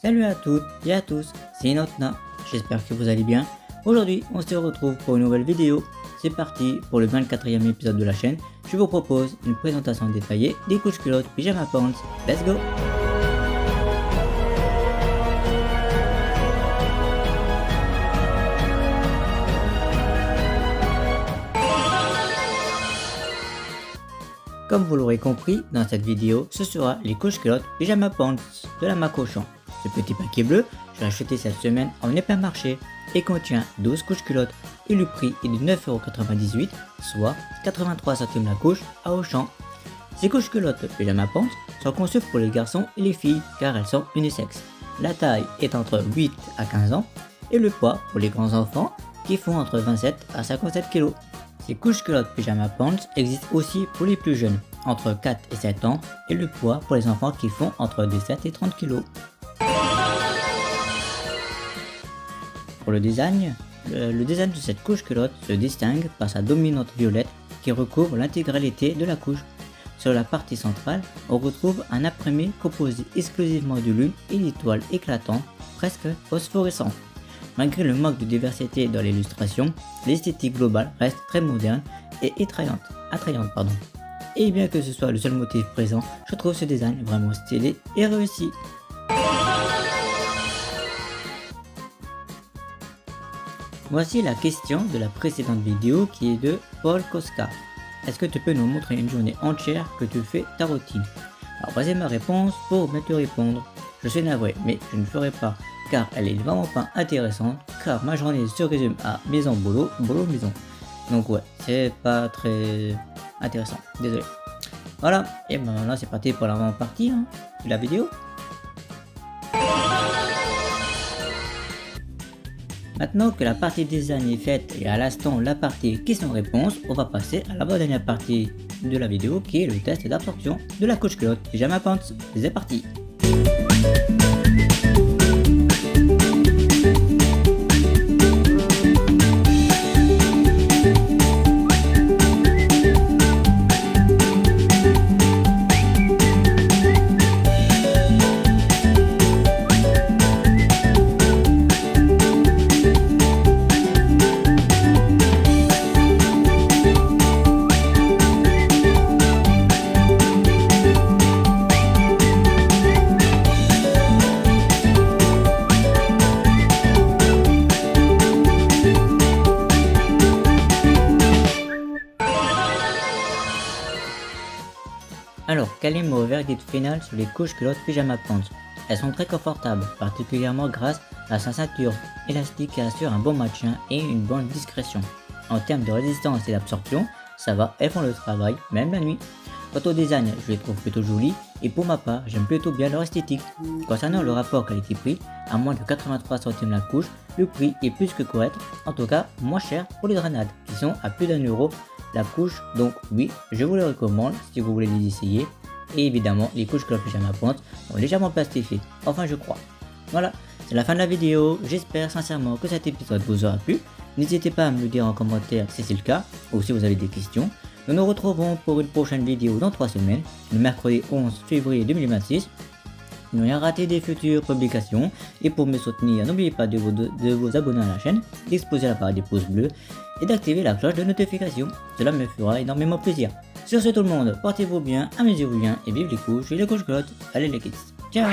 Salut à toutes et à tous, c'est Notna, j'espère que vous allez bien. Aujourd'hui on se retrouve pour une nouvelle vidéo. C'est parti pour le 24e épisode de la chaîne. Je vous propose une présentation détaillée des couches culottes pyjama pants. Let's go! Comme vous l'aurez compris, dans cette vidéo, ce sera les couches culottes pyjama pants de la marque Auchan. Ce petit paquet bleu, je l'ai acheté cette semaine en hypermarché et contient 12 couches culottes et le prix est de 9,98€, soit 83 centimes la couche à Auchan. Ces couches culottes pyjama pants sont conçues pour les garçons et les filles car elles sont unisexes. La taille est entre 8 à 15 ans et le poids pour les grands enfants qui font entre 27 à 57 kg. Ces couches culottes pyjama pants existent aussi pour les plus jeunes, entre 4 et 7 ans, et le poids pour les enfants qui font entre 17 et 30 kg. Pour le design de cette couche culotte se distingue par sa dominante violette qui recouvre l'intégralité de la couche. Sur la partie centrale, on retrouve un imprimé composé exclusivement de lune et d'étoiles éclatantes, presque phosphorescentes. Malgré le manque de diversité dans l'illustration, l'esthétique globale reste très moderne et attrayante. Et bien que ce soit le seul motif présent, je trouve ce design vraiment stylé et réussi. Voici la question de la précédente vidéo qui est de Paul Koska. Est-ce que tu peux nous montrer une journée entière que tu fais ta routine? Alors voici ma réponse pour bien te répondre. Je suis navré, mais je ne ferai pas car elle est vraiment pas intéressante, car ma journée se résume à maison boulot, boulot maison. Donc ouais, c'est pas très intéressant, désolé. Voilà, et ben là c'est parti pour l'avant-partie de la vidéo. Maintenant que la partie design est faite et à l'instant la partie questions-réponses, on va passer à la dernière partie de la vidéo qui est le test d'absorption de la couche culotte pyjama pants. C'est parti. Alors, quel est mon verdict final sur les couches culottes pyjama pants? Elles sont très confortables, particulièrement grâce à sa ceinture élastique qui assure un bon maintien et une bonne discrétion. En termes de résistance et d'absorption, ça va, elles font le travail, même la nuit. Quant au design, je les trouve plutôt jolies et pour ma part, j'aime plutôt bien leur esthétique. Concernant le rapport qualité-prix, à moins de 83 centimes la couche, le prix est plus que correct, en tout cas moins cher pour les grenades qui sont à plus d'€1 la couche, donc oui, je vous les recommande si vous voulez les essayer. Et évidemment, les couches culottes pyjama pants sont légèrement plastifiées, enfin je crois. Voilà, c'est la fin de la vidéo, j'espère sincèrement que cet épisode vous aura plu. N'hésitez pas à me le dire en commentaire si c'est le cas, ou si vous avez des questions. Nous nous retrouvons pour une prochaine vidéo dans 3 semaines, le mercredi 11 février 2026. Ne rien rater des futures publications, et pour me soutenir, n'oubliez pas de vous abonner à la chaîne, d'exposer la barre des pouces bleus et d'activer la cloche de notification, cela me fera énormément plaisir. Sur ce tout le monde, portez-vous bien, amusez-vous bien et vive les couches et les couches culottes. Allez les kids, ciao!